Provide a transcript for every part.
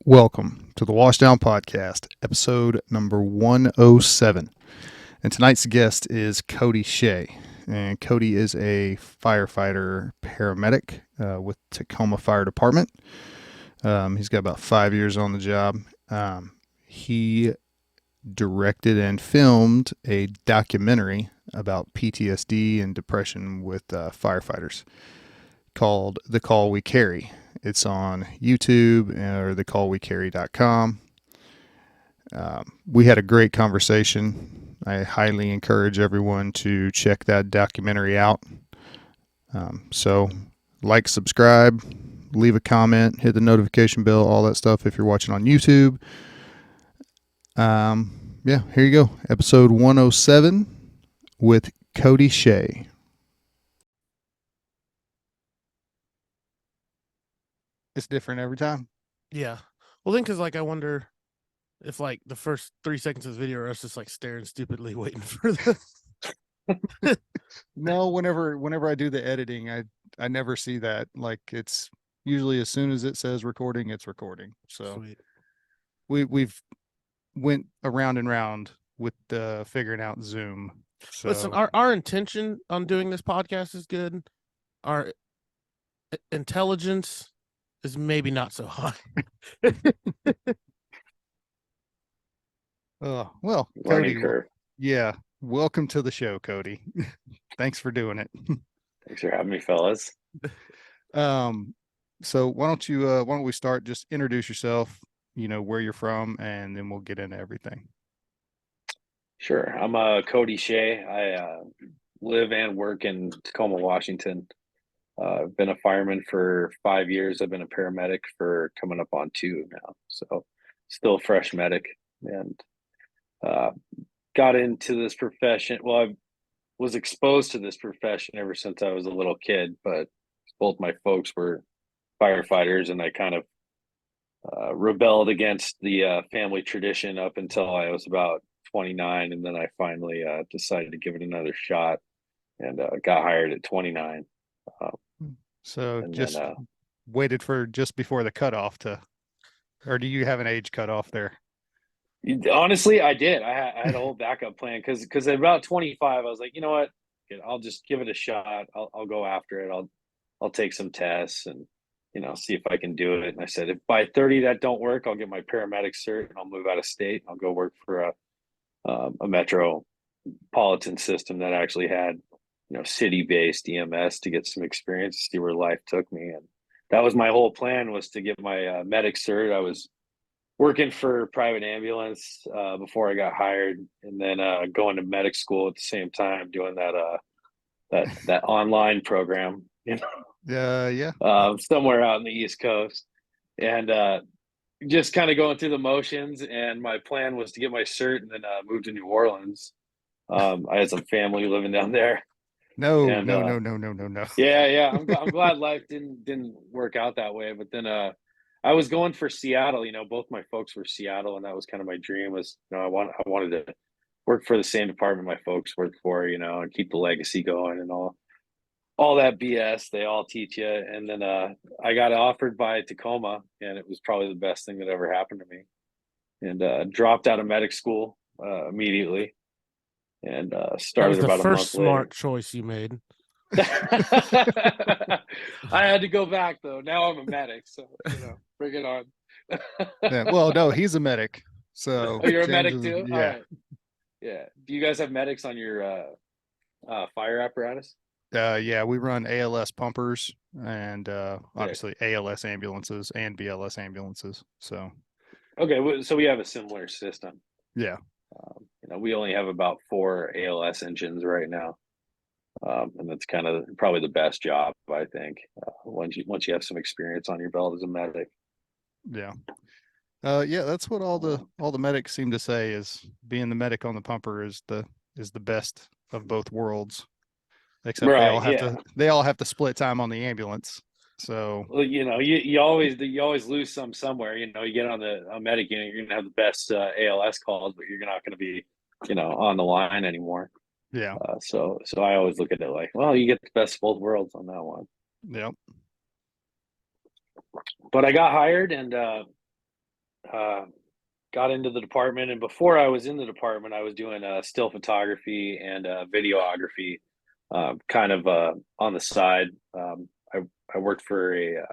Welcome to the Washdown podcast, episode number 107. And tonight's guest is Cody Shea. And Cody is a firefighter paramedic with Tacoma Fire Department. He's got about 5 years on the job. He directed and filmed a documentary about PTSD and depression with firefighters called The Call We Carry. It's on YouTube or thecallwecarry.com. We had a great conversation. I highly encourage everyone to check that documentary out. So like, subscribe, leave a comment, hit the notification bell, all that stuff if you're watching on YouTube. Yeah, here you go. Episode 107 with Cody Shea. It's different every time. Yeah. Well, then, because I wonder if the first 3 seconds of the video are us just staring stupidly waiting for the. No, whenever I do the editing, I never see that. It's usually as soon as it says recording, it's recording. So Sweet. we've went around and round with figuring out Zoom. So Listen, our intention on doing this podcast is good. Our intelligence is maybe not so high. well, Learning Cody, curve. yeah, welcome to the show, Cody. Thanks for doing it. Thanks for having me, fellas. So why don't we start? Just introduce yourself, where you're from, and then we'll get into everything. Sure. I'm Cody Shea. I live and work in Tacoma, Washington. I've been a fireman for 5 years. I've been a paramedic for coming up on 2 now. So still a fresh medic, and got into this profession. Well, I was exposed to this profession ever since I was a little kid, but both my folks were firefighters, and I kind of rebelled against the family tradition up until I was about 29, and then I finally decided to give it another shot, and got hired at 29. So just waited for just before the cutoff or do you have an age cutoff there? Honestly, I did. I had a whole backup plan because at about 25, I was like, you know what, I'll just give it a shot. I'll go after it. I'll take some tests and see if I can do it. And I said, if by 30 that don't work, I'll get my paramedic cert and I'll move out of state. I'll go work for a metropolitan system that actually had city-based EMS to get some experience, to see where life took me. And that was my whole plan, was to get my medic cert. I was working for private ambulance before I got hired, and then going to medic school at the same time, doing that online program, Yeah. Somewhere out in the East Coast, and just kind of going through the motions. And my plan was to get my cert and then move to New Orleans. I had some family living down there. No. Yeah. I'm glad life didn't work out that way. But then I was going for Seattle. Both my folks were Seattle, and that was kind of my dream. Was I wanted to work for the same department my folks worked for, and keep the legacy going and all that BS they all teach you. And then I got offered by Tacoma, and it was probably the best thing that ever happened to me. And dropped out of medic school immediately, and started about a month later. That was the first smart choice you made. I had to go back though. Now I'm a medic, so bring it on. Yeah, well, no, he's a medic. So you're a medic too? Yeah. All right. Yeah. Do you guys have medics on your fire apparatus? Yeah, we run ALS pumpers and obviously ALS ambulances and BLS ambulances. So okay, so we have a similar system. Yeah. We only have about 4 ALS engines right now. And that's kind of probably the best job, I think, once you have some experience on your belt as a medic. Yeah. Yeah, that's what all the medics seem to say, is being the medic on the pumper is the best of both worlds. Except they all have to split time on the ambulance. So well, you always lose somewhere. You get on a medic unit, you're gonna have the best ALS calls, but you're not gonna be on the line anymore. Yeah. So I always look at it like, well, you get the best of both worlds on that one. Yep. But I got hired, and got into the department. And before I was in the department, I was doing still photography and videography, kind of on the side. I worked for a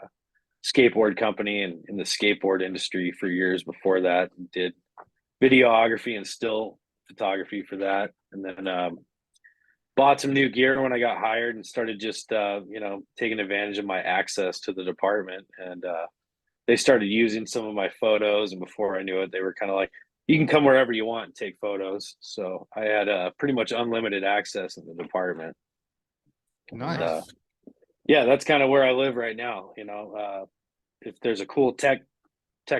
skateboard company and in the skateboard industry for years before that, and did videography and still photography for that. And then bought some new gear when I got hired and started just taking advantage of my access to the department. And they started using some of my photos, and before I knew it, they were kind of like, you can come wherever you want and take photos. So I had pretty much unlimited access in the department. Nice. And, yeah, that's kind of where I live right now. If there's a cool tech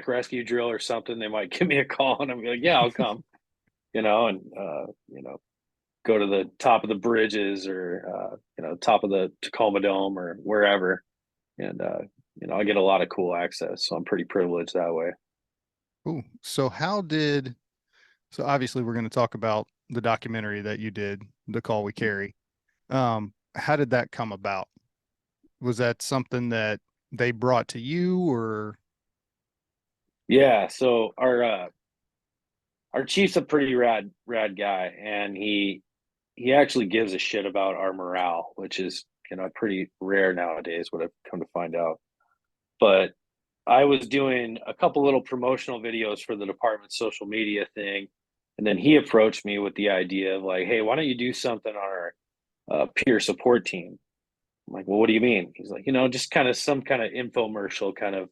rescue drill or something, they might give me a call and I'm like, yeah, I'll come. And go to the top of the bridges or top of the Tacoma Dome or wherever. And I get a lot of cool access, so I'm pretty privileged that way. Ooh. So obviously we're going to talk about the documentary that you did, The Call We Carry. How did that come about? Was that something that they brought to you, or? Yeah, so our chief's a pretty rad guy, and he actually gives a shit about our morale, which is pretty rare nowadays, what I've come to find out. But I was doing a couple little promotional videos for the department's social media thing, and then he approached me with the idea of like, hey, why don't you do something on our peer support team? I'm like, well, what do you mean? He's like, just kind of some kind of infomercial, kind of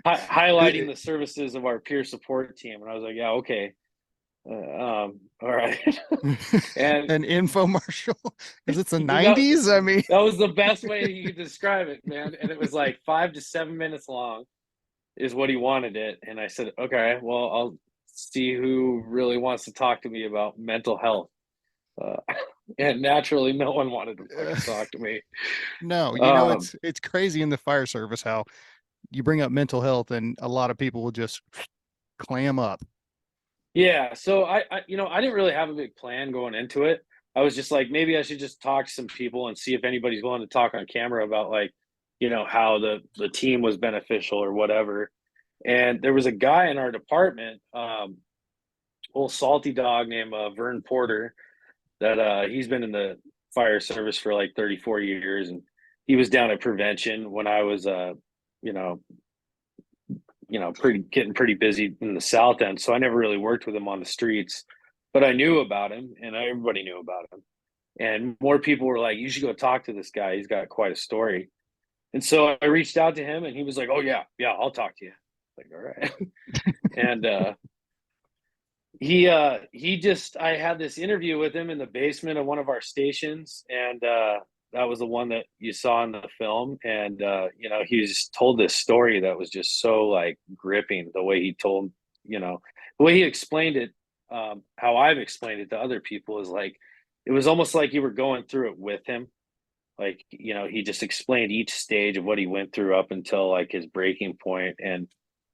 highlighting the services of our peer support team. And I was like, yeah, okay. All right. And an infomercial, because it's the 90s. I mean, that was the best way you could describe it, man. And it was like 5 to 7 minutes long is what he wanted it. And I said, okay, well, I'll see who really wants to talk to me about mental health. And naturally, no one wanted to talk to me. No, it's crazy in the fire service how you bring up mental health and a lot of people will just clam up. Yeah, so I didn't really have a big plan going into it. I was just like, maybe I should just talk to some people and see if anybody's willing to talk on camera about like, how the team was beneficial or whatever. And there was a guy in our department, old salty dog named Vern Porter, that he's been in the fire service for like 34 years, and he was down at prevention when I was getting pretty busy in the south end. So I never really worked with him on the streets, but I knew about him and everybody knew about him. And more people were like, you should go talk to this guy. He's got quite a story. And so I reached out to him and he was like, oh yeah, I'll talk to you. Like, all right. And I had this interview with him in the basement of one of our stations. And that was the one that you saw in the film. And he just told this story that was just so like gripping, the way he told, the way he explained it. How I've explained it to other people is like, it was almost like you were going through it with him. Like, he just explained each stage of what he went through up until like his breaking point. And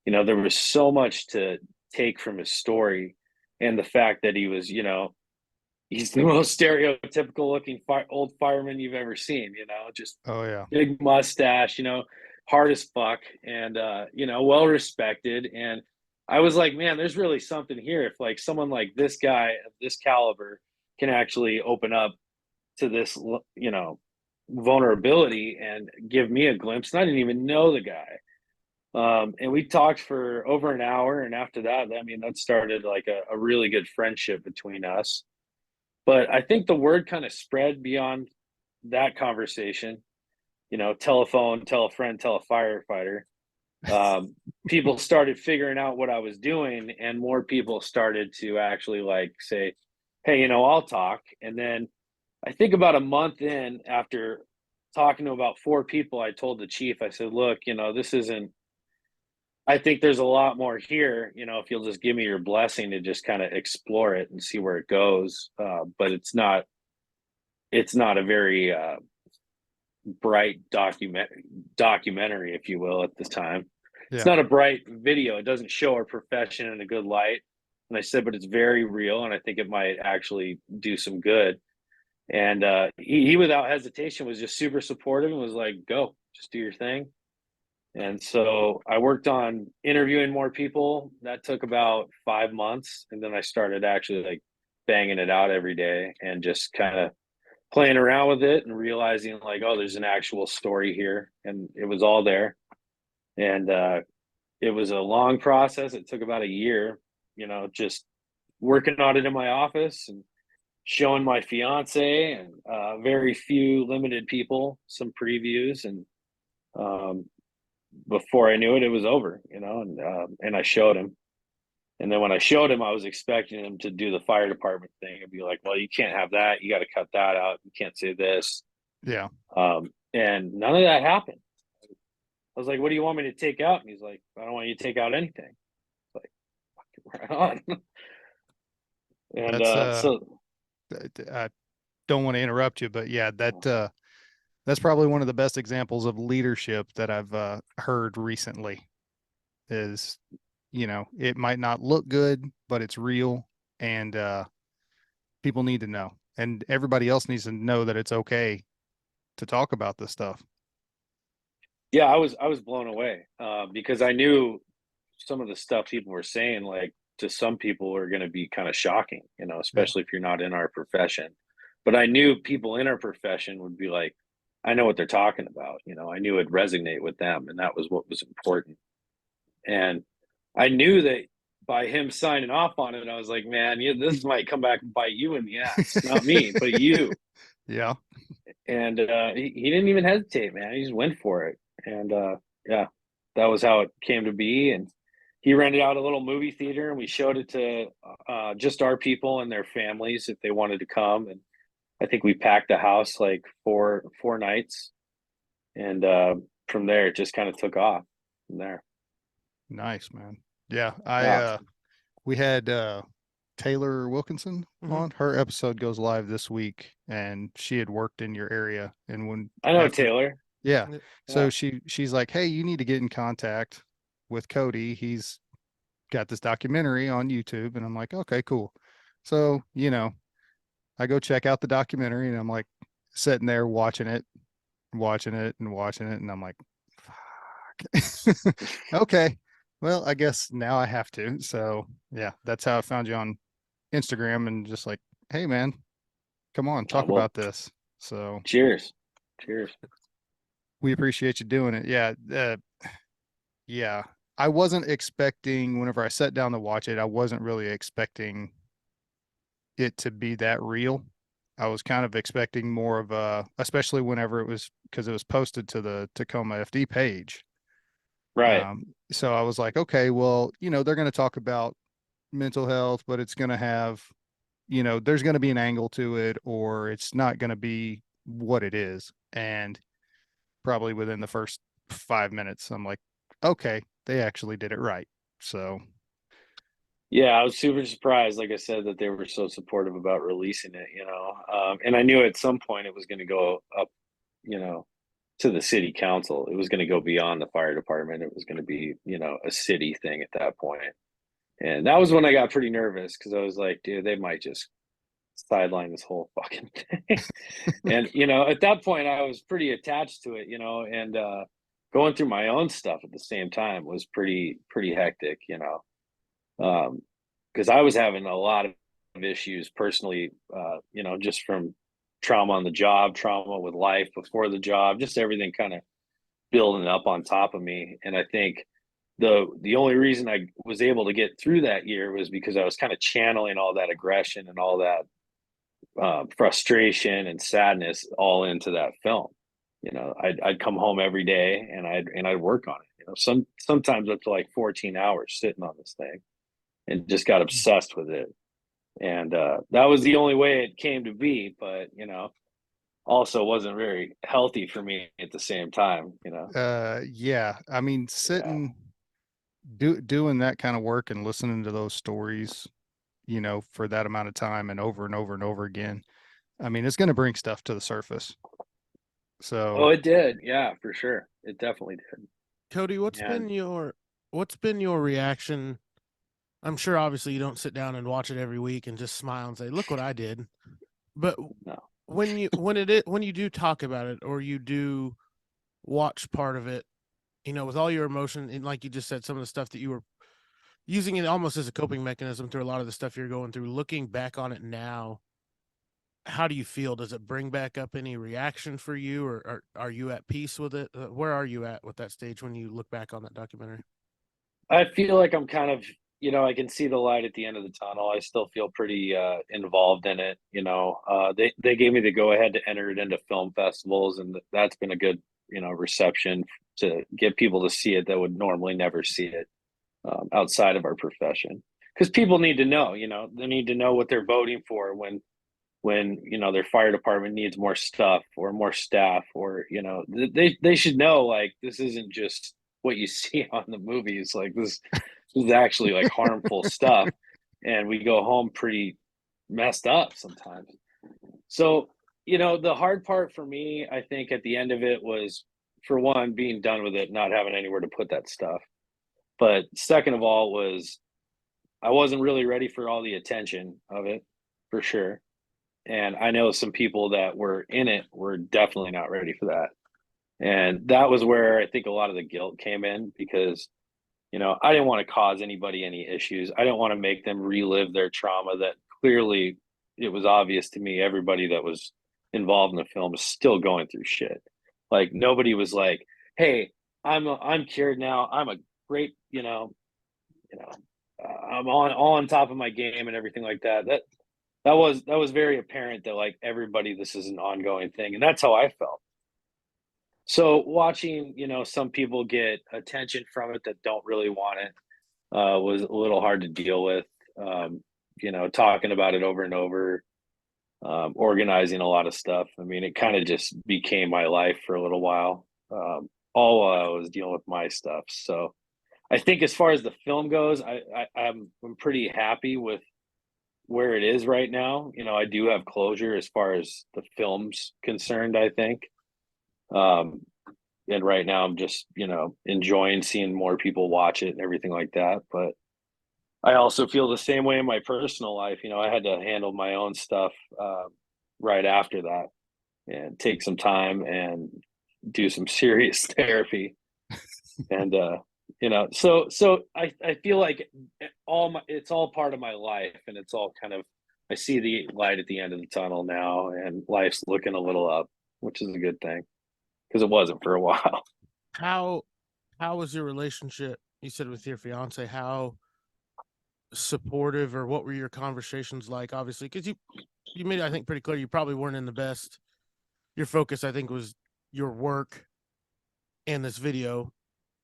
there was so much to take from his story, and the fact that he was he's the most stereotypical looking old fireman you've ever seen, just oh yeah, big mustache, hard as fuck, and well respected. And I was like, man, there's really something here if like someone like this guy of this caliber can actually open up to this vulnerability and give me a glimpse. And I didn't even know the guy. And we talked for over an hour, and after that, I mean, that started like a really good friendship between us. But I think the word kind of spread beyond that conversation. Telephone, tell a friend, tell a firefighter. People started figuring out what I was doing, and more people started to actually like say, hey, I'll talk. And then I think about a month in, after talking to about 4 people, I told the chief, I said, look, this isn't, I think there's a lot more here, if you'll just give me your blessing to just kind of explore it and see where it goes. But it's not a very bright documentary, if you will, at this time. Yeah. It's not a bright video. It doesn't show our profession in a good light. And I said, but it's very real, and I think it might actually do some good. And he without hesitation was just super supportive and was like, go, just do your thing. And so I worked on interviewing more people. That took about 5 months. And then I started actually like banging it out every day and just kind of playing around with it and realizing like, oh, there's an actual story here. And it was all there. And it was a long process. It took about a year, just working on it in my office and showing my fiance and very few limited people some previews. And before I knew it, it was over, and I showed him. And then when I showed him, I was expecting him to do the fire department thing and be like, well, you can't have that. You got to cut that out. You can't say this. Yeah. And none of that happened. I was like, what do you want me to take out? And he's like, I don't want you to take out anything. It's like, right on. And That's so I don't want to interrupt you, but yeah, that's probably one of the best examples of leadership that I've heard recently. Is, it might not look good, but it's real, and people need to know, and everybody else needs to know that it's okay to talk about this stuff. yeah, I was blown away because I knew some of the stuff people were saying, like to some people, are going to be kind of shocking, Yeah. especially if you're not in our profession. But I knew people in our profession would be like, I know what they're talking about. I knew it'd resonate with them, and that was what was important. And I knew that by him signing off on it, I was like, man, this might come back and bite you in the ass, not me, but you. Yeah. And he didn't even hesitate, man. He just went for it. And yeah, that was how it came to be. And he rented out a little movie theater, and we showed it to just our people and their families if they wanted to come. And I think we packed the house like four nights, and from there it just kind of took off from there. Nice, man. Yeah. Yeah. We had Taylor Wilkinson on. Her episode goes live this week, and she had worked in your area. And when I know Taylor. yeah. Yeah. So she's like, hey, you need to get in contact with Cody. He's got this documentary on YouTube. And I'm like, okay, cool. So, I go check out the documentary, and I'm like sitting there watching it. And watching it. And I'm like, fuck. Okay. Well, I guess now I have to. So yeah, that's how I found you on Instagram, and just like, hey man, come on, talk Well, about this. So cheers. we appreciate you doing it. Yeah. Yeah. I wasn't expecting, whenever I sat down to watch it, I wasn't really expecting it to be that real. I was kind of expecting more of especially whenever because it was posted to the Tacoma FD page. Right. So I was like, okay, well, they're going to talk about mental health, but it's going to have, there's going to be an angle to it, or it's not going to be what it is. And probably within the first 5 minutes, I'm like, okay, they actually did it right. So Yeah, I was super surprised, like I said, that they were so supportive about releasing it, and I knew at some point it was going to go up, you know, to the city council. It was going to go beyond the fire department. It was going to be, a city thing at that point. And that was when I got pretty nervous because I was like, dude, they might just sideline this whole fucking thing. And, at that point I was pretty attached to it, and going through my own stuff at the same time was pretty hectic, because I was having a lot of issues personally, just from trauma on the job, trauma with life before the job, just everything kind of building up on top of me. And I think the only reason I was able to get through that year was because I was kind of channeling all that aggression and all that frustration and sadness all into that film. I'd come home every day and I'd work on it. Sometimes up to like 14 hours sitting on this thing, and just got obsessed with it. And that was the only way it came to be. But also wasn't very healthy for me at the same time. yeah, I mean, doing that kind of work and listening to those stories, for that amount of time and over and over and over again, I mean, it's going to bring stuff to the surface. So It did. Yeah, for sure. It definitely did. Cody, what's been your reaction? I'm sure obviously you don't sit down and watch it every week and just smile and say, look what I did. But No. when you do talk about it, or you do watch part of it, with all your emotion and like you just said, some of the stuff that you were using it almost as a coping mechanism through a lot of the stuff you're going through, looking back on it now, how do you feel? Does it bring back up any reaction for you, or are you at peace with it? Where are you at with that stage when you look back on that documentary? I feel like I'm kind of, I can see the light at the end of the tunnel. I still feel pretty involved in it. They gave me the go ahead to enter it into film festivals, and that's been a good reception to get people to see it that would normally never see it outside of our profession. Because people need to know, they need to know what they're voting for when their fire department needs more stuff or more staff, or they should know, like, this isn't just what you see on the movies. Like, this is actually like harmful stuff, and we go home pretty messed up sometimes. So the hard part for me, I think, at the end of it was, for one, being done with it, not having anywhere to put that stuff. But second of all was, I wasn't really ready for all the attention of it, for sure. And I know some people that were in it were definitely not ready for that. And that was where I think a lot of the guilt came in, because, I didn't want to cause anybody any issues. I didn't want to make them relive their trauma that clearly, it was obvious to me, everybody that was involved in the film is still going through shit. Like, nobody was like, hey, I'm cured now. I'm a great, I'm on top of my game and everything like that. That was very apparent that, like, everybody, this is an ongoing thing, and that's how I felt. So watching, some people get attention from it that don't really want it, was a little hard to deal with. Talking about it over and over, organizing a lot of stuff. I mean, it kind of just became my life for a little while, all while I was dealing with my stuff. So I think, as far as the film goes, I'm pretty happy with where it is right now. I do have closure as far as the film's concerned, I think. And right now I'm just, enjoying seeing more people watch it and everything like that. But I also feel the same way in my personal life. I had to handle my own stuff right after that, and take some time and do some serious therapy. And so I feel like it's all part of my life, and it's all kind of, I see the light at the end of the tunnel now, and life's looking a little up, which is a good thing, because it wasn't for a while. How was your relationship? You said with your fiance. How supportive, or what were your conversations like? Obviously, because you made it, I think, pretty clear you probably weren't in the best. Your focus, I think, was your work and this video,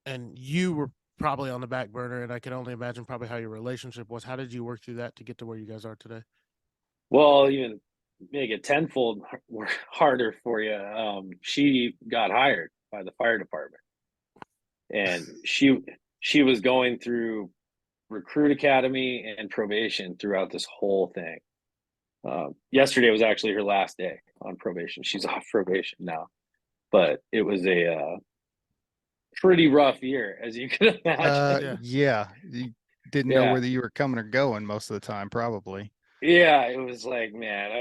and you were probably on the back burner. And I can only imagine probably how your relationship was. How did you work through that to get to where you guys are today? Well, even make it tenfold harder for you. She got hired by the fire department, and she was going through recruit academy and probation throughout this whole thing. Yesterday was actually her last day on probation. She's off probation now, but it was a pretty rough year, as you can imagine. Yeah. You didn't know whether you were coming or going most of the time, probably. Yeah, it was like, man.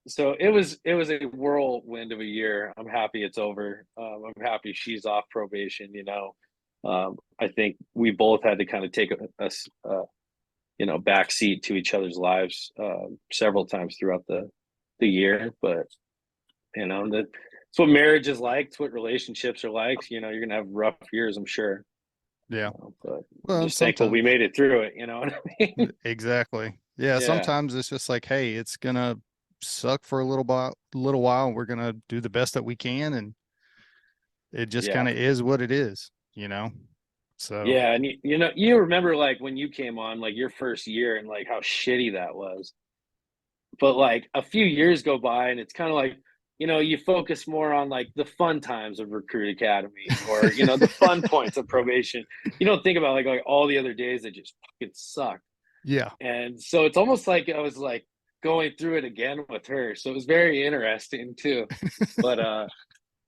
So it was a whirlwind of a year. I'm happy it's over. I'm happy she's off probation. I think we both had to kind of take a back seat to each other's lives several times throughout the year. But that's what marriage is like. It's what relationships are like. You're gonna have rough years, I'm sure. Yeah. But Well, I'm just thankful we made it through it. You know what I mean? Exactly. Yeah. Sometimes it's just like, hey, it's gonna suck for a little while. We're gonna do the best that we can, and it just kind of is what it is. So yeah, and you remember, like, when you came on, like, your first year, and like how shitty that was. But like a few years go by, and it's kind of like, you focus more on, like, the fun times of recruit academy, or the fun points of probation. You don't think about like all the other days that just fucking suck. yeah. And so it's almost like I was like going through it again with her. So it was very interesting too. But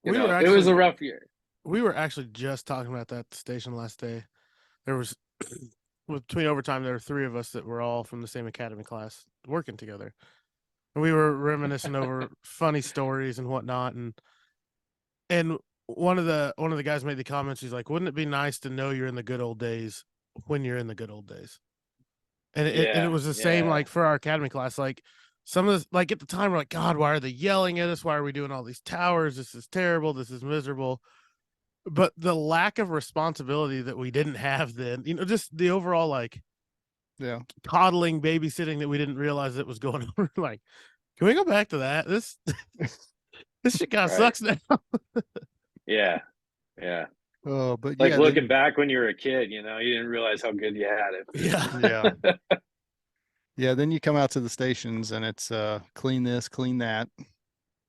it was a rough year. We were actually just talking about that at the station last day. There was, between overtime, there were 3 of us that were all from the same academy class working together. And we were reminiscing over funny stories and whatnot. And one of the guys made the comments. He's like, "Wouldn't it be nice to know you're in the good old days when you're in the good old days?" And it was the same like for our academy class. Like some of the like at the time we're like, God, why are they yelling at us? Why are we doing all these towers? This is terrible. This is miserable. But the lack of responsibility that we didn't have then, just the overall like coddling, babysitting that we didn't realize that was going on. Like, can we go back to that? This shit kind of sucks now. Yeah. Oh, but like looking back when you were a kid, you didn't realize how good you had it. Yeah. Then you come out to the stations and it's clean this, clean that.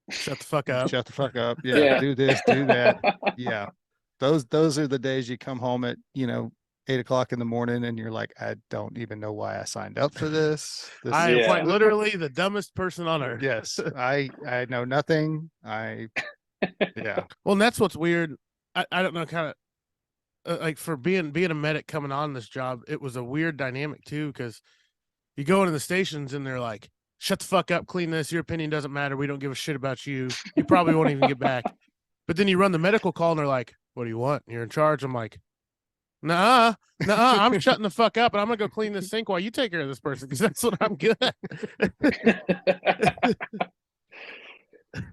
Shut the fuck up. Shut the fuck up. Yeah. Do this, do that. Yeah. Those are the days you come home at 8:00 in the morning and you're like, I don't even know why I signed up for this. I am quite literally the dumbest person on earth. Yes. I know nothing. Yeah. Well, and that's what's weird. I don't know, kind of like for being a medic coming on this job, it was a weird dynamic too, because you go into the stations and they're like, shut the fuck up, clean this, your opinion doesn't matter, we don't give a shit about you, you probably won't even get back. But then you run the medical call and they're like, what do you want? You're in charge. I'm like, nah, I'm shutting the fuck up and I'm gonna go clean this sink while you take care of this person, because that's what I'm good at.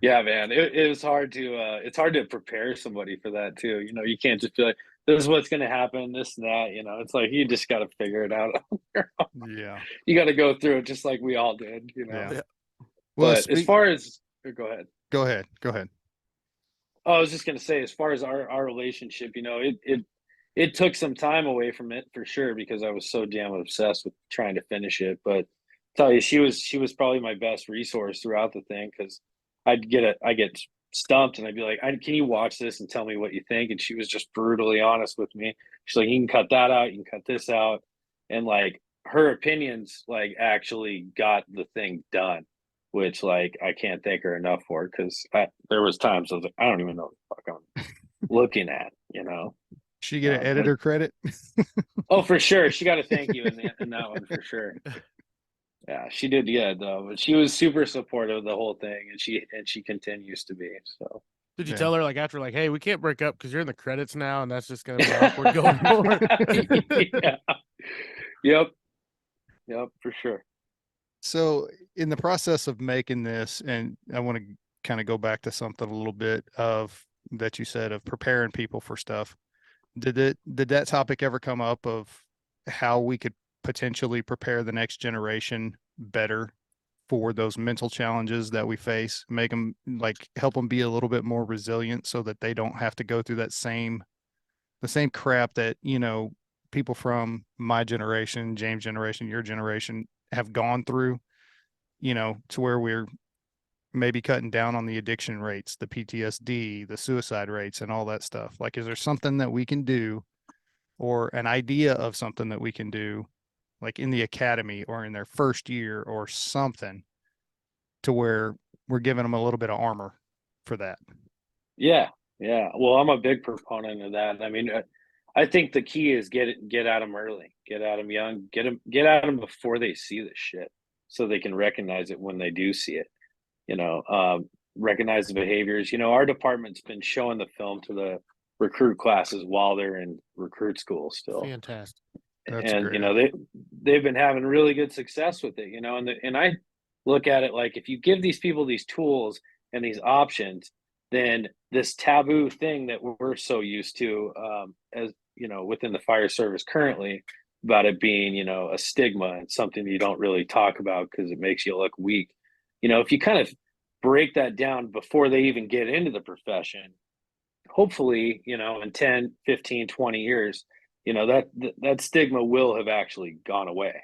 Yeah, man, it was hard to it's hard to prepare somebody for that too. You can't just be like, this is what's going to happen, this and that. It's like you just got to figure it out on your own. Yeah, you got to go through it just like we all did. Yeah. Well, but as far as go ahead. Oh, I was just going to say, as far as our relationship, it took some time away from it for sure, because I was so damn obsessed with trying to finish it. But I'll tell you, she was probably my best resource throughout the thing, because I get stumped and I'd be like, can you watch this and tell me what you think? And she was just brutally honest with me. She's like, you can cut that out, you can cut this out. And like her opinions like actually got the thing done, which like I can't thank her enough for, because there was times I was like, I don't even know what the fuck I'm looking at, She get an editor credit? Oh, for sure. She got a thank you in that one for sure. Yeah, she did good though, but she was super supportive of the whole thing, and she continues to be. So did you tell her like after like, hey, we can't break up because you're in the credits now, and that's just gonna be awkward going forward? Yep, for sure. So in the process of making this, and I want to kind of go back to something a little bit of that you said of preparing people for stuff. Did that topic ever come up of how we could potentially prepare the next generation better for those mental challenges that we face, make them help them be a little bit more resilient so that they don't have to go through the same crap that, people from my generation, James' generation, your generation have gone through, to where we're maybe cutting down on the addiction rates, the PTSD, the suicide rates, and all that stuff. Like, is there something that we can do, or an idea of something that we can do, like in the academy or in their first year or something, to where we're giving them a little bit of armor for that? Yeah. Well, I'm a big proponent of that. I mean, I think the key is get at them early, get at them young, get at them before they see the shit, so they can recognize it when they do see it. Recognize the behaviors. Our department's been showing the film to the recruit classes while they're in recruit school still. Fantastic. That's and great. they've been having really good success with it. And I look at it like, if you give these people these tools and these options, then this taboo thing that we're so used to, as within the fire service currently, about it being a stigma and something you don't really talk about because it makes you look weak. If you kind of break that down before they even get into the profession, hopefully, in 10, 15, 20 years, that stigma will have actually gone away,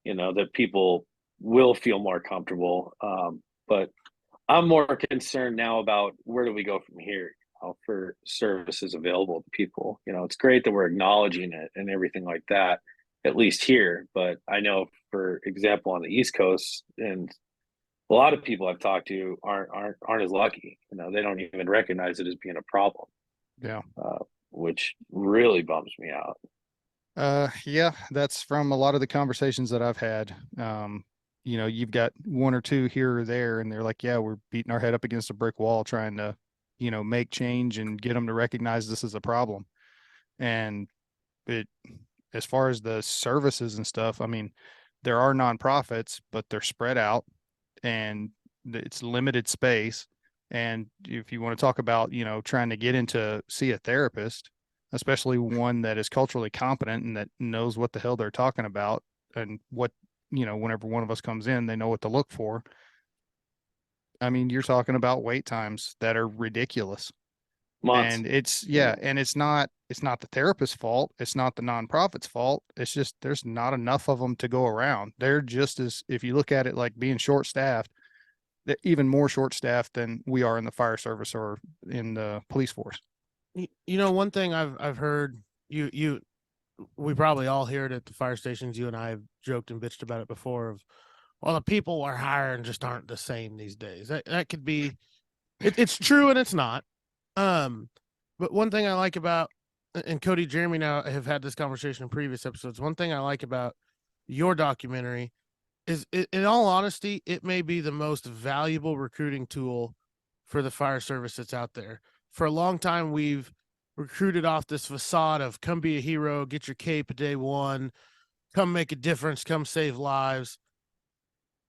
that people will feel more comfortable. But I'm more concerned now about where do we go from here, for services available to people. It's great that we're acknowledging it and everything like that, at least here. But I know, for example, on the East Coast, and a lot of people I've talked to aren't as lucky. They don't even recognize it as being a problem. Yeah. Which really bums me out. Yeah, that's from a lot of the conversations that I've had. You've got one or two here or there, and they're like, yeah, we're beating our head up against a brick wall trying to make change and get them to recognize this is a problem. And as far as the services and stuff, I mean, there are nonprofits, but they're spread out and it's limited space. And if you want to talk about, trying to get into see a therapist, especially one that is culturally competent and that knows what the hell they're talking about and what, whenever one of us comes in, they know what to look for. I mean, you're talking about wait times that are ridiculous. Months. And and it's not the therapist's fault. It's not the nonprofit's fault. It's just there's not enough of them to go around. They're just as, if you look at it like being short staffed, they're even more short staffed than we are in the fire service or in the police force. One thing I've heard, we probably all hear it at the fire stations. You and I have joked and bitched about it before of, well, the people we're hiring just aren't the same these days. That could be, it's true and it's not. But one thing I like about, and Cody, Jeremy, now have had this conversation in previous episodes. One thing I like about your documentary is, in all honesty, it may be the most valuable recruiting tool for the fire service that's out there. For a long time, we've recruited off this facade of come be a hero, get your cape day one, come make a difference, come save lives.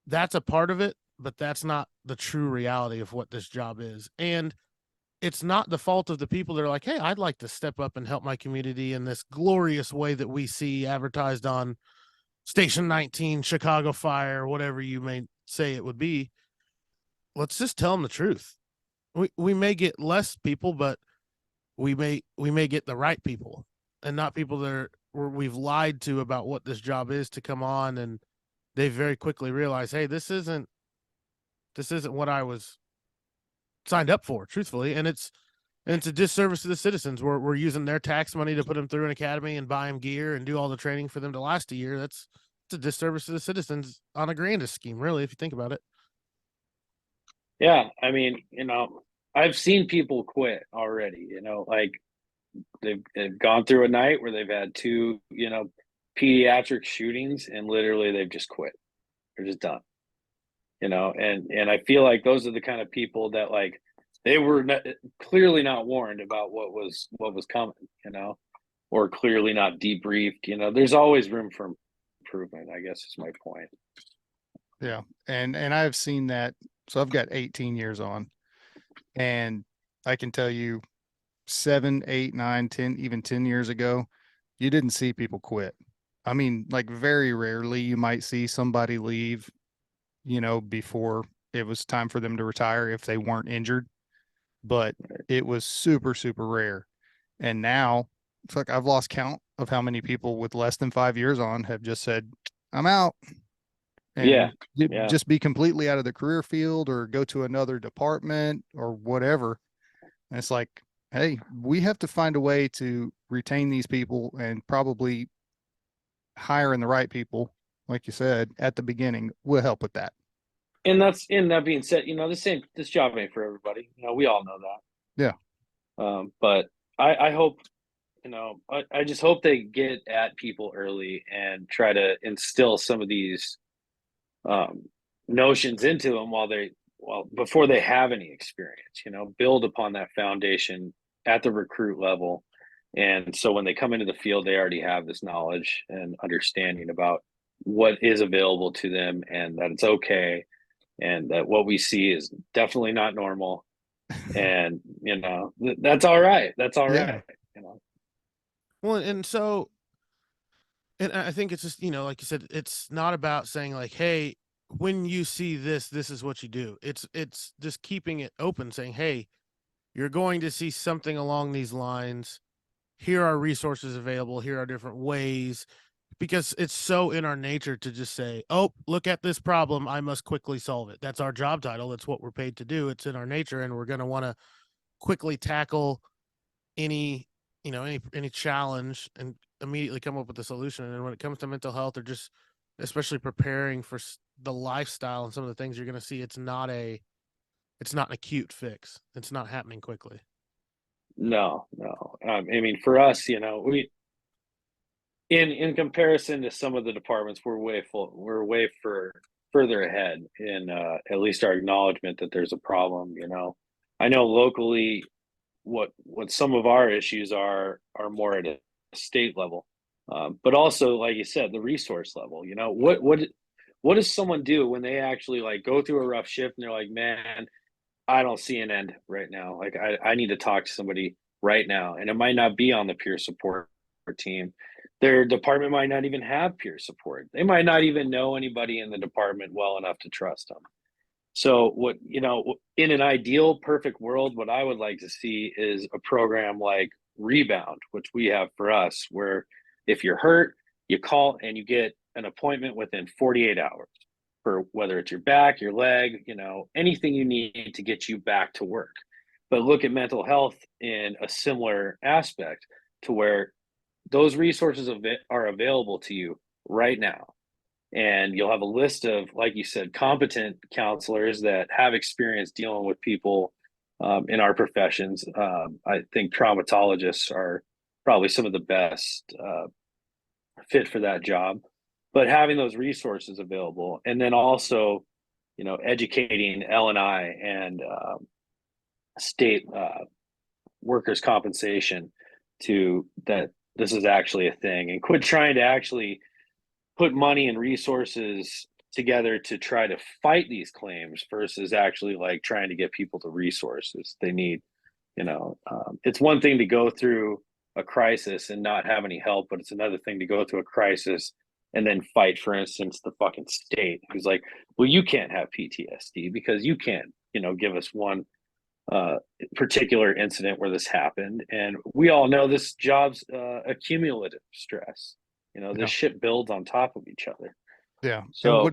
That's a part of it, but that's not the true reality of what this job is. And it's not the fault of the people that are like, hey, I'd like to step up and help my community in this glorious way that we see advertised on Station 19, Chicago Fire, whatever you may say it would be. Let's just tell them the truth. We may get less people, but we may get the right people, and not people that we've lied to about what this job is to come on, and they very quickly realize, hey, this isn't what I was signed up for, truthfully. And it's a disservice to the citizens. We're using their tax money to put them through an academy and buy them gear and do all the training for them to last a year. It's a disservice to the citizens on a grandest scheme, really, if you think about it. Yeah, I mean, I've seen people quit already. Like they've gone through a night where they've had two, pediatric shootings, and literally they've just quit. They're just done. And I feel like those are the kind of people that, like, they were clearly not warned about what was coming, or clearly not debriefed. There's always room for improvement, I guess is my point. Yeah. And I've seen that. So I've got 18 years on, and I can tell you 7, 8, 9, 10, even 10 years ago, you didn't see people quit. I mean, like, very rarely you might see somebody leave, before it was time for them to retire if they weren't injured, but it was super, super rare. And now it's like I've lost count of how many people with less than 5 years on have just said, I'm out. And just be completely out of the career field or go to another department or whatever. And it's like, hey, we have to find a way to retain these people and probably hiring the right people, like you said, at the beginning will help with that. And that being said, this job ain't for everybody. We all know that. Yeah. But I hope, I just hope they get at people early and try to instill some of these notions into them before they have any experience. Build upon that foundation at the recruit level, and so when they come into the field, they already have this knowledge and understanding about what is available to them, and that it's okay, and that what we see is definitely not normal, and that's all right. That's all right. Well, and so, and I think it's just, like you said, it's not about saying like, hey, when you see this is what you do. It's just keeping it open, saying, hey, you're going to see something along these lines. Here are resources available. Here are different ways, because it's so in our nature to just say, oh, look at this problem, I must quickly solve it. That's our job title. That's what we're paid to do. It's in our nature, and we're going to want to quickly tackle any challenge and immediately come up with a solution. And when it comes to mental health, or just especially preparing for the lifestyle and some of the things you're going to see, it's not an acute fix. It's not happening quickly. No. I mean, for us, we, in comparison to some of the departments, we're way further ahead in at least our acknowledgement that there's a problem. I know locally what some of our issues are more at a state level, but also like you said, the resource level. You know, what does someone do when they actually like go through a rough shift and they're like, man, I don't see an end right now. Like I need to talk to somebody right now. And it might not be on the peer support team. Their department might not even have peer support. They might not even know anybody in the department well enough to trust them. So what, you know, in an ideal perfect world, what I would like to see is a program like Rebound, which we have for us, where if you're hurt, you call and you get an appointment within 48 hours for whether it's your back, your leg, you know, anything you need to get you back to work. But look at mental health in a similar aspect to where those resources are available to you right now. And you'll have a list of, like you said, competent counselors that have experience dealing with people in our professions. I think traumatologists are probably some of the best fit for that job. But having those resources available, and then also, you know, educating L&I and state workers' compensation to that this is actually a thing, and quit trying to actually put money and resources together to try to fight these claims versus actually like trying to get people the resources they need. You know, it's one thing to go through a crisis and not have any help, but it's another thing to go through a crisis and then fight, for instance, the fucking state who's like, well, you can't have PTSD because you can't, you know, give us one particular incident where this happened. And we all know this job's accumulative stress. You know, this Yeah. shit builds on top of each other. Yeah. So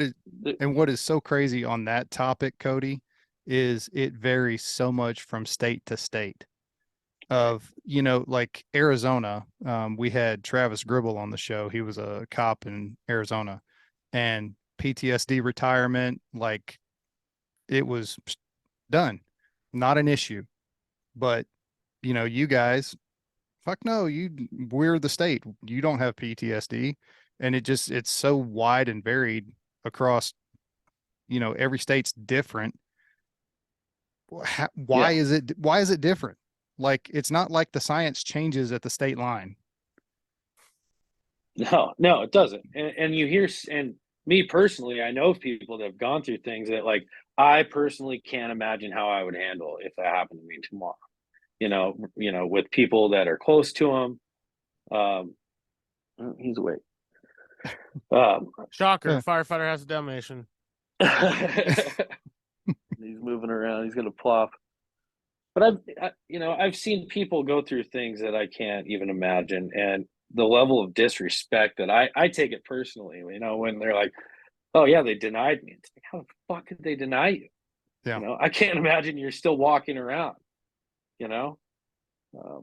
And what is so crazy on that topic, Cody, is it varies so much from state to state. Of, you know, like Arizona, we had Travis Gribble on the show. He was a cop in Arizona, and PTSD retirement, like it was done, not an issue. But you know, you guys, fuck no, we're the state. You don't have PTSD, and it's so wide and varied across. You know, every state's different. yeah, Why is it different? Like, it's not like the science changes at the state line. no, it doesn't. And you hear, and me personally, I know of people that have gone through things that like I personally can't imagine how I would handle if that happened to me tomorrow. You know, with people that are close to him. He's awake. Shocker, Yeah. firefighter has a Dalmatian. He's moving around. He's gonna plop. But you know, I've seen people go through things that I can't even imagine, and the level of disrespect that I take it personally. You know, when they're like, "Oh yeah, they denied me." It's like, how the fuck could they deny you? Yeah. You know, I can't imagine you're still walking around. You know, um,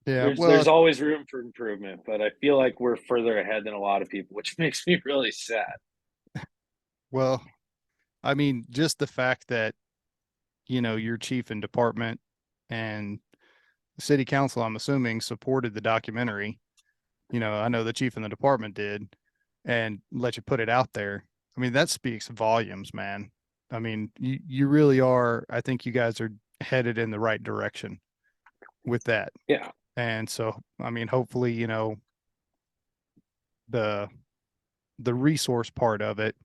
Yeah. there's always room for improvement, but I feel like we're further ahead than a lot of people, which makes me really sad. Well, I mean, just the fact that, you know, your chief and department and the city council, I'm assuming, supported the documentary. You know, I know the chief and the department did, and let you put it out there. I mean, that speaks volumes, man. I mean, you really are. I think you guys are headed in the right direction with that. Yeah, And so, I mean, hopefully, you know, the resource part of it,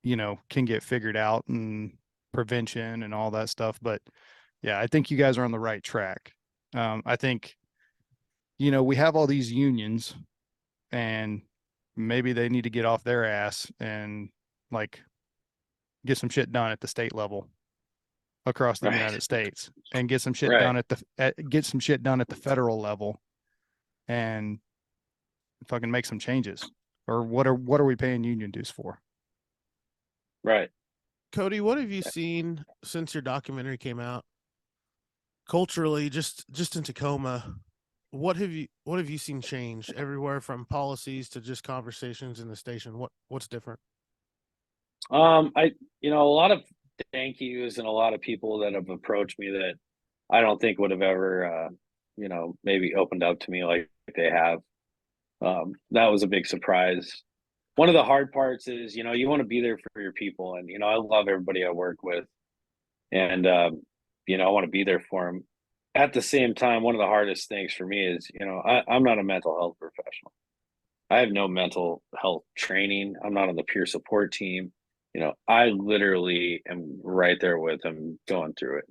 you know, can get figured out, and prevention and all that stuff. But yeah, I think you guys are on the right track. I think, you know, we have all these unions, and maybe they need to get off their ass and like get some shit done at the state level across the right, United States, and get some shit right. done get some shit done at the federal level, and fucking make some changes. Or what are we paying union dues for? Right. Cody, what have you seen since your documentary came out? Culturally, just in Tacoma, what have you seen change everywhere from policies to just conversations in the station? What's different? I, you know, a lot of thank yous and a lot of people that have approached me that I don't think would have ever, you know, maybe opened up to me like they have. That was a big surprise. One of the hard parts is, you know, you want to be there for your people, and you know, I love everybody I work with, and I want to be there for them. At the same time, one of the hardest things for me is, I'm not a mental health professional. I have no mental health training. I'm not on the peer support team. I literally am right there with them going through it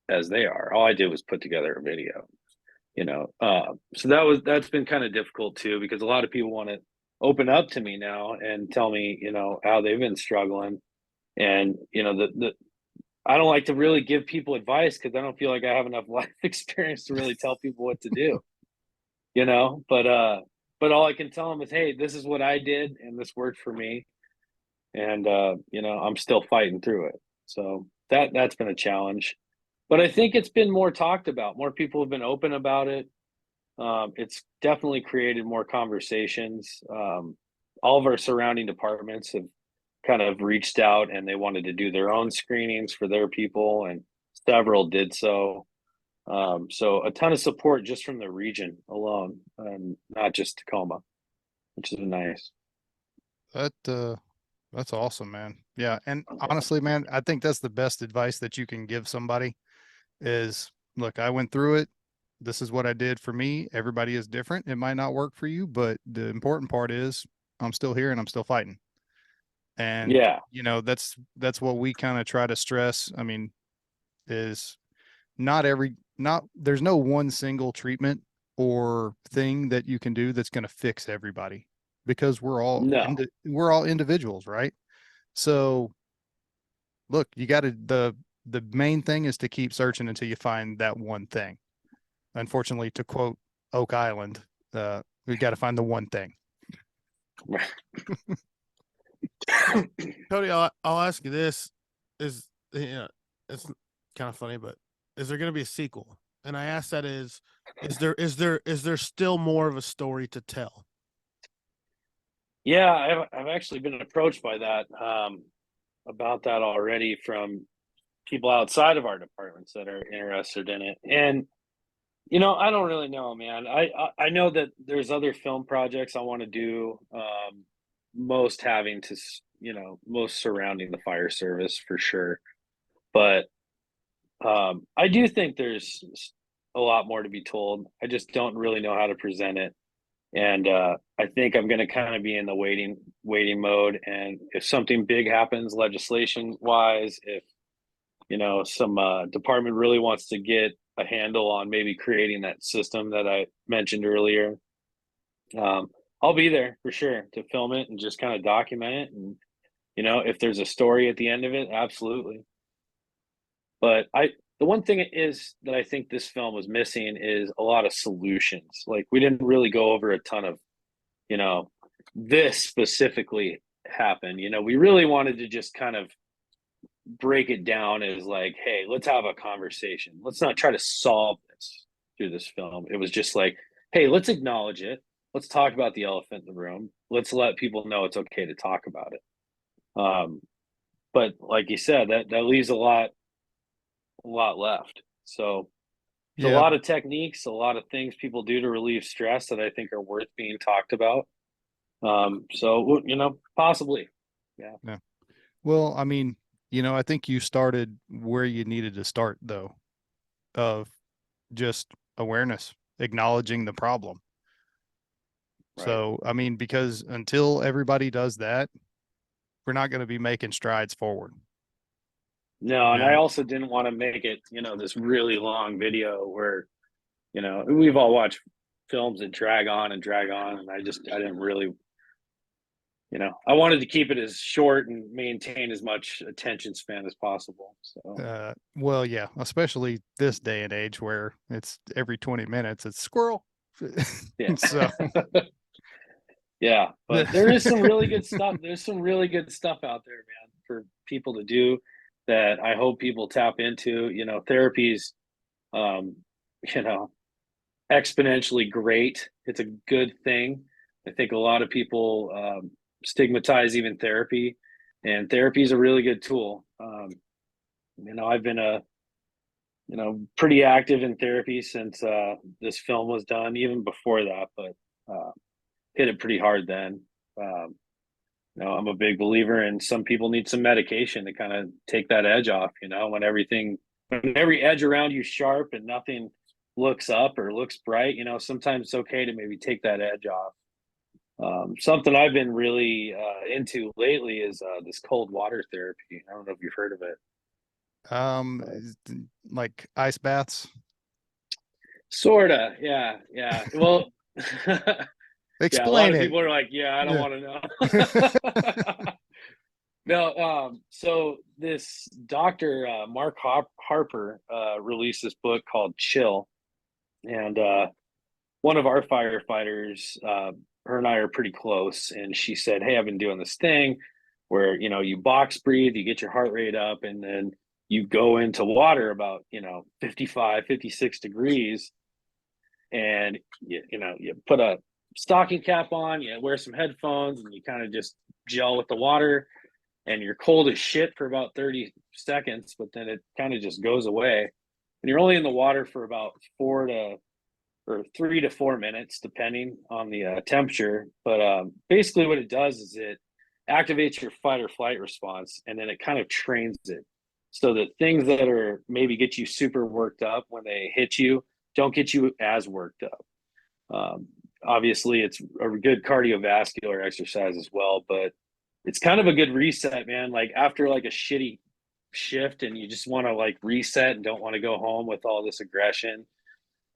as they are. All I did was put together a video, so that's been kind of difficult too, because a lot of people want to open up to me now and tell me, how they've been struggling. And, the I don't like to really give people advice because I don't feel like I have enough life experience to really tell people what to do, but all I can tell them is, hey, this is what I did and this worked for me. And I'm still fighting through it. So that's been a challenge. But I think it's been more talked about. More people have been open about it. It's definitely created more conversations. All of our surrounding departments have kind of reached out and they wanted to do their own screenings for their people, and several did so. So a ton of support just from the region alone, not just Tacoma, which is nice. That's awesome, man. Yeah, and honestly, man, I think that's the best advice that you can give somebody is, look, I went through it. This is what I did for me. Everybody is different. It might not work for you, but the important part is I'm still here and I'm still fighting. And Yeah, that's what we kind of try to stress. I mean, is there's no one single treatment or thing that you can do that's going to fix everybody, because no, we're all individuals, right? So look, you got to the main thing is to keep searching until you find that one thing. Unfortunately, to quote Oak Island, we got to find the one thing. Cody, I'll ask you this: is it's kind of funny, but is there going to be a sequel? And I ask that is there still more of a story to tell? Yeah, I've actually been approached by that, about that already, from people outside of our departments that are interested in it. And I don't really know, man. I know that there's other film projects I want to do, most having to most surrounding the fire service for sure. But I do think there's a lot more to be told. I just don't really know how to present it. And I think I'm going to kind of be in the waiting mode. And if something big happens legislation wise, if some department really wants to get a handle on maybe creating that system that I mentioned earlier, I'll be there for sure to film it and just kind of document it. And if there's a story at the end of it, absolutely. But the one thing is that I think this film was missing is a lot of solutions. Like, we didn't really go over a ton of, this specifically happened. We really wanted to just kind of break it down as like, hey, let's have a conversation. Let's not try to solve this through this film. It was just like, hey, let's acknowledge it. Let's talk about the elephant in the room. Let's let people know it's okay to talk about it. But like you said, that leaves a lot left. So there's a Yeah. lot of techniques, a lot of things people do to relieve stress that I think are worth being talked about. So possibly. Yeah. Well, I mean, I think you started where you needed to start, though, of just awareness, acknowledging the problem. Right. So, I mean, because until everybody does that, we're not going to be making strides forward. No, and I Yeah. also didn't want to make it, this really long video where, we've all watched films that drag on and drag on, and I didn't really, I wanted to keep it as short and maintain as much attention span as possible. So Well, yeah, especially this day and age where it's every 20 minutes, it's squirrel. yeah. So Yeah, but there is some really good stuff. There's some really good stuff out there, man, for people to do that I hope people tap into. Therapy's, um, you know, exponentially great. It's a good thing. I think a lot of people stigmatize even therapy, and therapy is a really good tool. I've been pretty active in therapy since this film was done, even before that, but hit it pretty hard then. Um, I'm a big believer in some people need some medication to kind of take that edge off, when everything when every edge around you sharp and nothing looks up or looks bright, you know, sometimes it's okay to maybe take that edge off. Something I've been really into lately is this cold water therapy. I don't know if you've heard of it. Like ice baths. Sorta, yeah, yeah. Well, yeah, a lot Explain of it. people are like, yeah, I don't Yeah. want to know. No, so this doctor, Mark Harper, released this book called Chill. And one of our firefighters, her and I are pretty close. And she said, hey, I've been doing this thing where, you know, you box breathe, you get your heart rate up, and then you go into water about, you know, 55, 56 degrees. And, you know, you put a stocking cap on, you wear some headphones, and you kind of just gel with the water, and you're cold as shit for about 30 seconds, but then it kind of just goes away. And you're only in the water for about 3 to 4 minutes, depending on the temperature. But basically, what it does is it activates your fight or flight response, and then it kind of trains it so that things that are maybe get you super worked up when they hit you don't get you as worked up. Obviously, it's a good cardiovascular exercise as well, but it's kind of a good reset, man. Like after like a shitty shift and you just want to like reset and don't want to go home with all this aggression.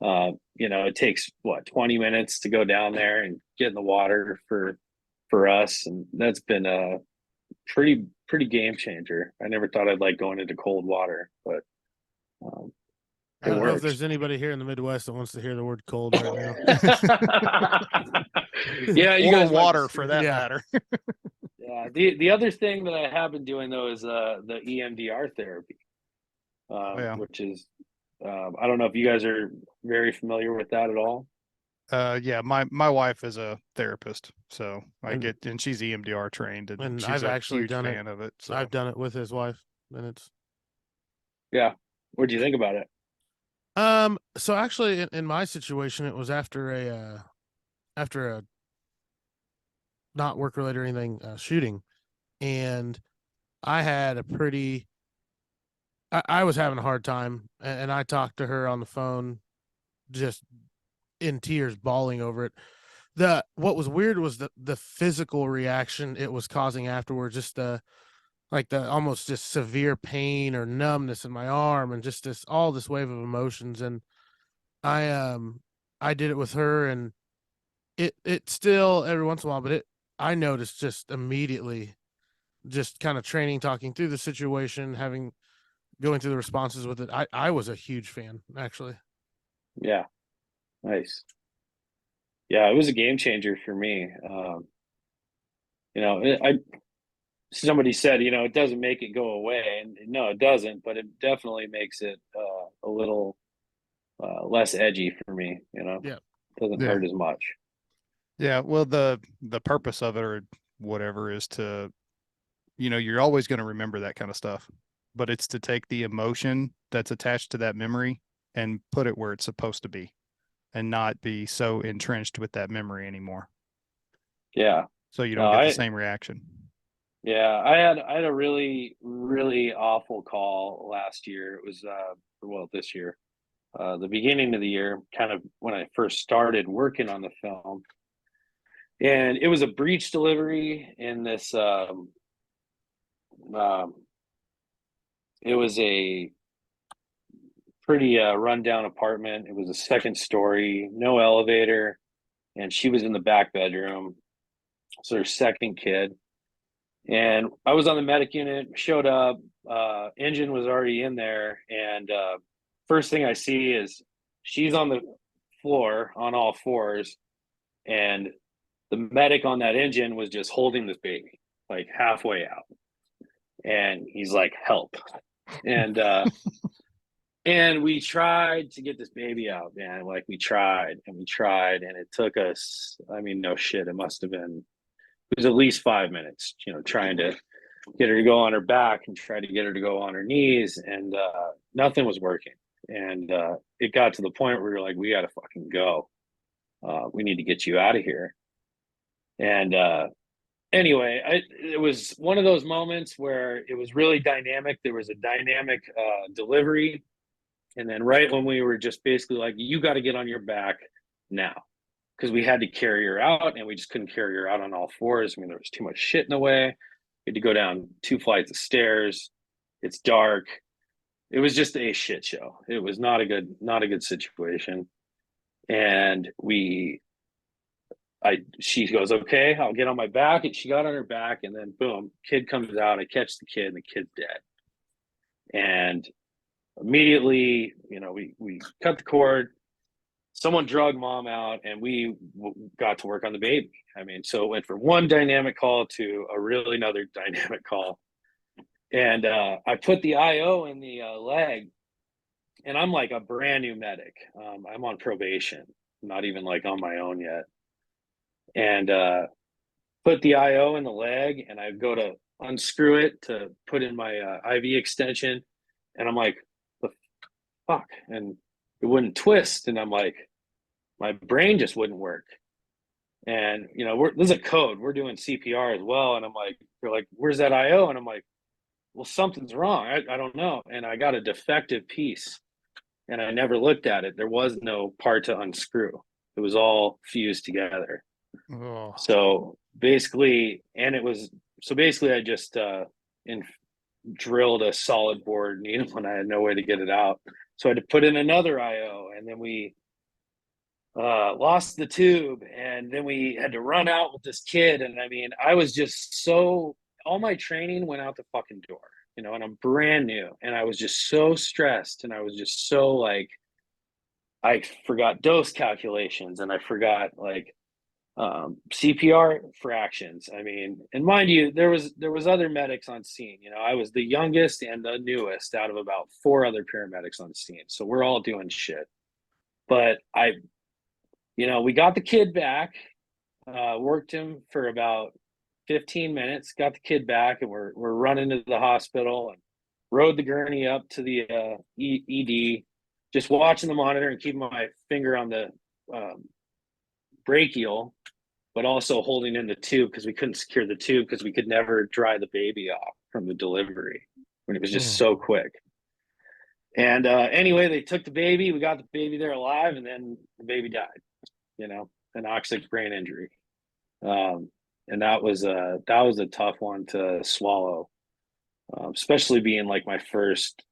You know, it takes what 20 minutes to go down there and get in the water for us, and that's been a pretty game changer. I never thought I'd like going into cold water, but I don't know if works. there's anybody here in the Midwest that wants to hear the word cold right now. Yeah, you or guys water for that Yeah. matter. Yeah, the other thing that I have been doing though is the EMDR therapy, Yeah. which is I don't know if you guys are very familiar with that at all. Yeah, my wife is a therapist, so I And- get, and she's EMDR trained, and and she's I've a actually huge done it. fan of it. So I've done it with his wife, and it's Yeah, what do you think about it? so actually in my situation it was after a not work related or anything shooting, and I had a pretty I was having a hard time, and I talked to her on the phone just in tears, bawling over it. What was weird was the physical reaction it was causing afterwards, just the almost just severe pain or numbness in my arm, and just all this wave of emotions. And I did it with her, and it still every once in a while, but I noticed just immediately, just kind of training, talking through the situation, going through the responses with it. I was a huge fan, actually. Yeah, nice. Yeah, it was a game changer for me. You know, somebody said, you know, it doesn't make it go away, and no, it doesn't, but it definitely makes it a little less edgy for me. You know, Yeah. it doesn't Yeah. hurt as much. yeah, well, the purpose of it or whatever is to, you know, you're always going to remember that kind of stuff, but it's to take the emotion that's attached to that memory and put it where it's supposed to be, and not be so entrenched with that memory anymore, Yeah. so you No, don't get the same reaction. Yeah, I had a really awful call last year. It was well, this year, the beginning of the year, kind of when I first started working on the film, and it was a breech delivery in this. Um, it was a pretty rundown apartment. It was a second story, no elevator, and she was in the back bedroom. So her second kid. And I was on the medic unit, showed up, engine was already in there, and first thing I see is she's on the floor on all fours, and the medic on that engine was just holding this baby like halfway out, and he's like, "Help!" And and we tried to get this baby out, man. Like we tried and we tried, and it took us. I mean, no shit, it must have been. It was at least 5 minutes, you know, trying to get her to go on her back and try to get her to go on her knees, and nothing was working. And it got to the point where we were like, we got to fucking go. We need to get you out of here. And anyway, it was one of those moments where it was really dynamic. There was a dynamic delivery. And then right when we were just basically like, you got to get on your back now, because we had to carry her out and we just couldn't carry her out on all fours. I mean, there was too much shit in the way. We had to go down 2 flights of stairs. It's dark. It was just a shit show. It was not a good situation. And she goes, okay, I'll get on my back. And she got on her back, and then boom, kid comes out. I catch the kid, and the kid's dead. And immediately, we cut the cord. Someone drug mom out, and we got to work on the baby. I mean, so it went from one dynamic call to a really another dynamic call. And I put the IO in the leg, and I'm like a brand new medic. I'm on probation, not even like on my own yet. And put the IO in the leg, and I go to unscrew it to put in my IV extension, and I'm like, the fuck? And it wouldn't twist, and I'm like, my brain just wouldn't work. And there's a code. We're doing CPR as well, and I'm like, they're like, where's that IO? And I'm like, well, something's wrong. I don't know. And I got a defective piece, and I never looked at it. There was no part to unscrew. It was all fused together. Oh. So basically, I just drilled a solid bore needle, and I had no way to get it out. So I had to put in another IO, and then we lost the tube, and then we had to run out with this kid. And I mean, I was just all my training went out the fucking door, and I'm brand new, and I was just so stressed, and I was just so like, I forgot dose calculations, and I forgot like CPR fractions. I mean, and mind you, there was other medics on scene. I was the youngest and the newest out of about 4 other paramedics on scene, so we're all doing shit. But we got the kid back, worked him for about 15 minutes, got the kid back, and we're running to the hospital and rode the gurney up to the ED, just watching the monitor and keeping my finger on the brachial, but also holding in the tube because we couldn't secure the tube because we could never dry the baby off from the delivery when it was just so quick. And anyway, they took the baby. We got the baby there alive, and then the baby died. An oxic brain injury. And that was a tough one to swallow, especially being like my first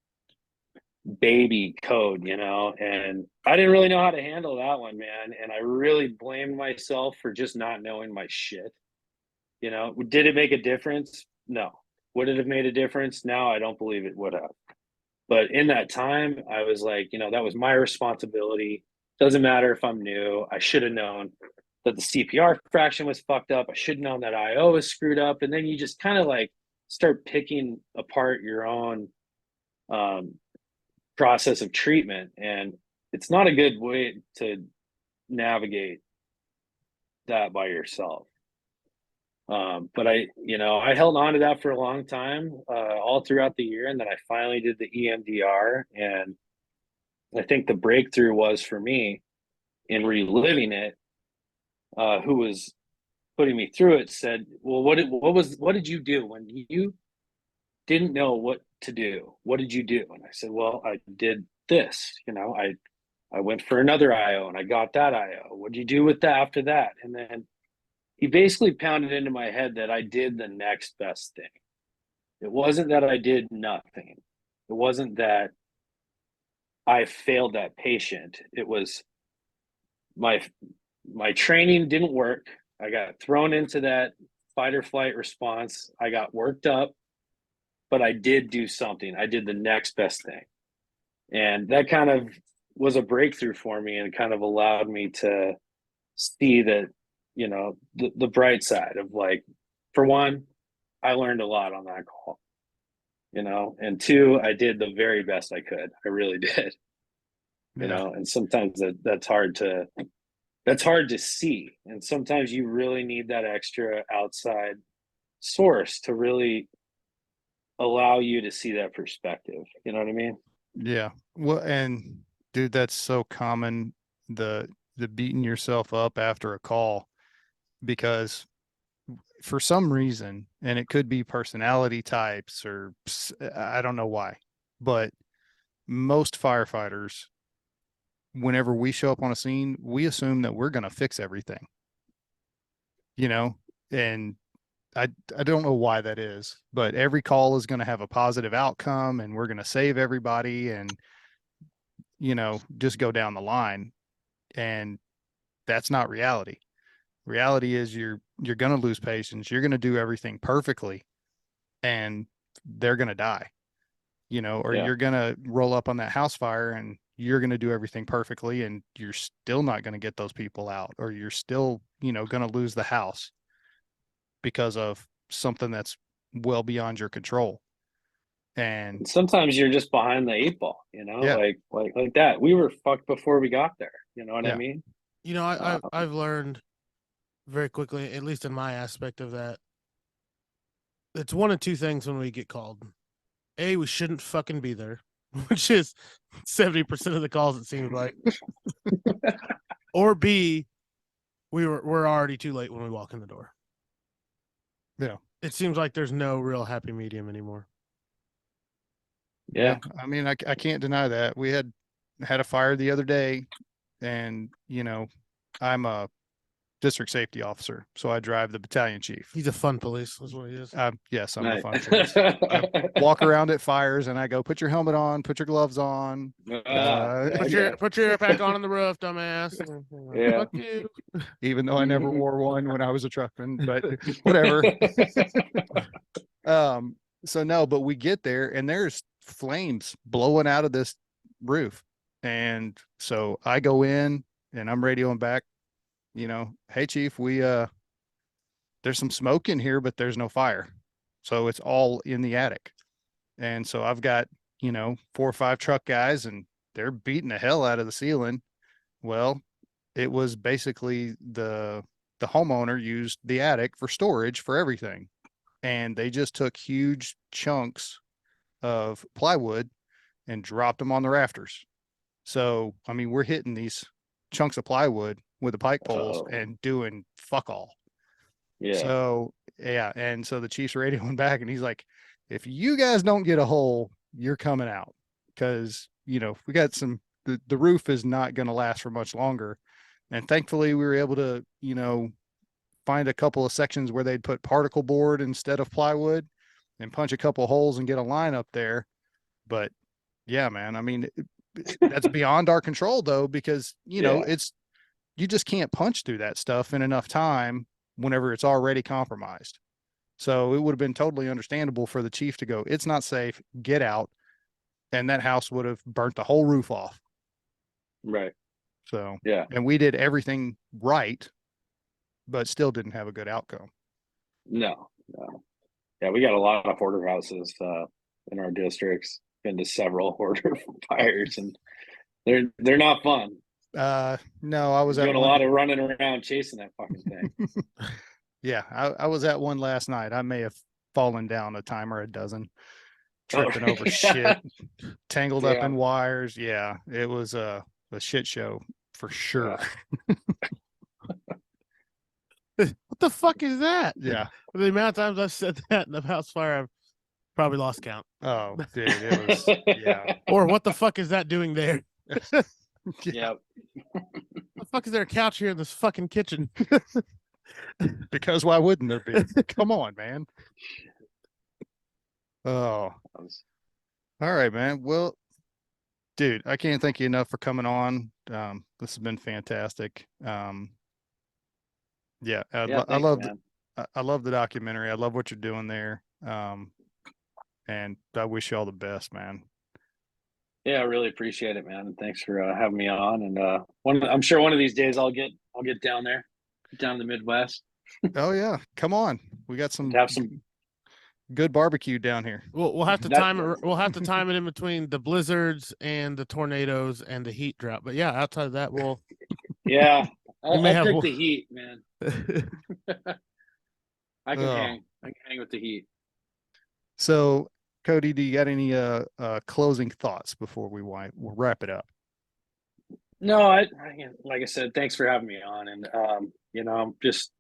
baby code, and I didn't really know how to handle that one, man. And I really blamed myself for just not knowing my shit. Did it make a difference? No. Would it have made a difference? No, I don't believe it would have. But in that time, I was like, that was my responsibility. Doesn't matter if I'm new. I should have known that the CPR fraction was fucked up. I should have known that IO was screwed up. And then you just kind of like start picking apart your own process of treatment. And it's not a good way to navigate that by yourself. But I held on to that for a long time, all throughout the year. And then I finally did the EMDR. And I think the breakthrough was for me in reliving it, who was putting me through it said, well, what did you do when you didn't know what to do? What did you do? And I said, well, I did this, I went for another IO and I got that IO. What'd you do with that after that? And then he basically pounded into my head that I did the next best thing. It wasn't that I did nothing. It wasn't that I failed that patient. It was my training didn't work. I got thrown into that fight or flight response. I got worked up, but I did do something. I did the next best thing. And that kind of was a breakthrough for me and kind of allowed me to see that, the bright side of like, for one, I learned a lot on that call, and 2, I did the very best I could. I really did, and sometimes that's hard to see. And sometimes you really need that extra outside source to really allow you to see that perspective. You know what I mean? Yeah. Well, and dude, that's so common. The beating yourself up after a call, because for some reason, and it could be personality types or I don't know why, but most firefighters, whenever we show up on a scene, we assume that we're going to fix everything, and I don't know why that is, but every call is going to have a positive outcome and we're going to save everybody and, just go down the line. And that's not reality. Reality is you're going to lose patients. You're going to do everything perfectly and they're going to die, or Yeah. you're going to roll up on that house fire and you're going to do everything perfectly and you're still not going to get those people out, or you're still, going to lose the house because of something that's well beyond your control. And sometimes you're just behind the 8 ball, yeah, like that. We were fucked before we got there. You know what I yeah, mean? I've learned very quickly, at least in my aspect of that, it's one of two things when we get called. A, we shouldn't fucking be there, which is 70% of the calls, it seems like. Or B, we're already too late when we walk in the door. yeah, It seems like there's no real happy medium anymore. Yeah. I mean, I can't deny that. We had a fire the other day, and I'm a district safety officer, so I drive the battalion chief. He's a fun police, is what he is. Yes, I'm Nice. a fun police. I walk around at fires and I go, put your helmet on, put your gloves on. Put your air pack on the roof, dumbass. Yeah. Fuck you. Even though I never wore one when I was a truckman, but whatever. So no, but we get there and there's flames blowing out of this roof. And so I go in and I'm radioing back, hey chief, there's some smoke in here, but there's no fire. So it's all in the attic. And so I've got, 4 or 5 truck guys and they're beating the hell out of the ceiling. Well, it was basically the homeowner used the attic for storage for everything. And they just took huge chunks of plywood and dropped them on the rafters. So, I mean, we're hitting these chunks of plywood with the pike poles and doing fuck all. Yeah. So, yeah. And so the chief's radioing back and he's like, if you guys don't get a hole, you're coming out. Cause, we got the roof is not going to last for much longer. And thankfully we were able to, find a couple of sections where they'd put particle board instead of plywood and punch a couple of holes and get a line up there. But yeah, man, I mean, that's beyond our control though, because, you just can't punch through that stuff in enough time whenever it's already compromised. So it would have been totally understandable for the chief to go, it's not safe, get out. And that house would have burnt the whole roof off. Right. So, yeah. And we did everything right, but still didn't have a good outcome. No. Yeah, we got a lot of hoarder houses in our districts. Been to several hoarder fires, and they're not fun. No, I was doing a lot of running around chasing that fucking thing. Yeah, I was at one last night. I may have fallen down a time or a dozen, tripping over shit, tangled up in wires. Yeah, it was a shit show for sure. Yeah. What the fuck is that? Yeah. The amount of times I've said that in the house fire, I've probably lost count. Oh, dude, it was, yeah. Or what the fuck is that doing there? Yeah. The fuck is there a couch here in this fucking kitchen? Because why wouldn't there be? Come on, man. Oh. All right, man. Well, dude, I can't thank you enough for coming on. This has been fantastic. Yeah, I love the documentary. I love what you're doing there. And I wish you all the best, man. Yeah, I really appreciate it, man. And thanks for having me on. And I'm sure one of these days I'll get down there, down in the Midwest. Oh yeah, come on. We got some good barbecue down here. We'll have to time it. We'll have to time it in between the blizzards and the tornadoes and the heat drought. But yeah, outside of that, we'll. Yeah, I'll pick the heat, man. I can hang with the heat. So, Cody, do you got any closing thoughts before we'll wrap it up? No, I like I said, thanks for having me on, and I'm just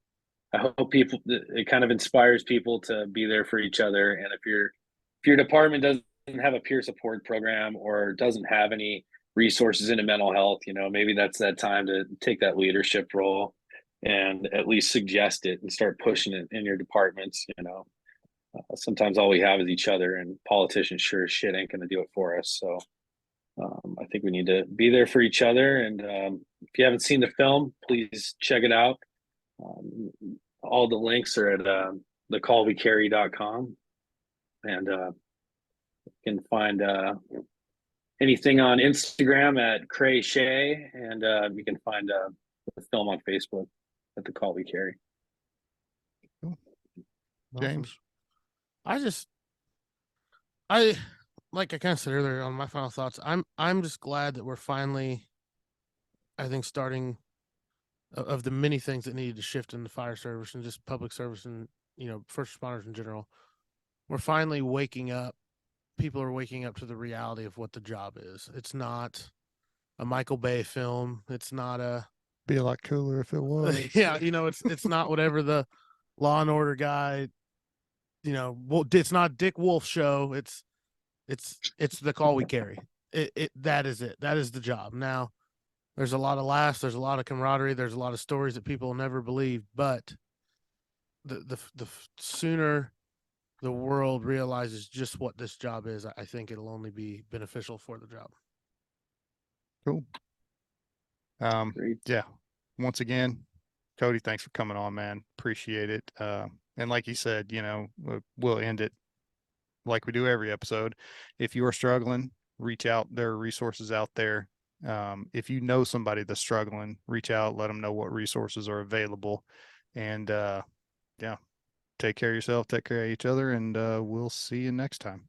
I hope it kind of inspires people to be there for each other. And if your department doesn't have a peer support program or doesn't have any resources into mental health, maybe that's that time to take that leadership role and at least suggest it and start pushing it in your departments. Sometimes all we have is each other, and politicians sure as shit ain't going to do it for us. So I think we need to be there for each other. And if you haven't seen the film, please check it out. All the links are at thecallwecarry.com. And you can find anything on Instagram at Shea, and you can find the film on Facebook at The Call We Carry. Cool. Awesome. James? I like I kind of said earlier on my final thoughts. I'm just glad that we're finally, I think, starting of the many things that needed to shift in the fire service and just public service and first responders in general. We're finally waking up. People are waking up to the reality of what the job is. It's not a Michael Bay film. It's not a Be a lot cooler if it was. yeah, it's not whatever the Law and Order guy. It's not Dick Wolf show. It's The Call We Carry. That is it. That is the job. Now, there's a lot of laughs. There's a lot of camaraderie. There's a lot of stories that people never believe. But the sooner the world realizes just what this job is, I think it'll only be beneficial for the job. Cool. Yeah. Once again, Cody, thanks for coming on, man. Appreciate it. And like you said, we'll end it like we do every episode. If you are struggling, reach out. There are resources out there. If you know somebody that's struggling, reach out, let them know what resources are available. And yeah, take care of yourself, take care of each other, and we'll see you next time.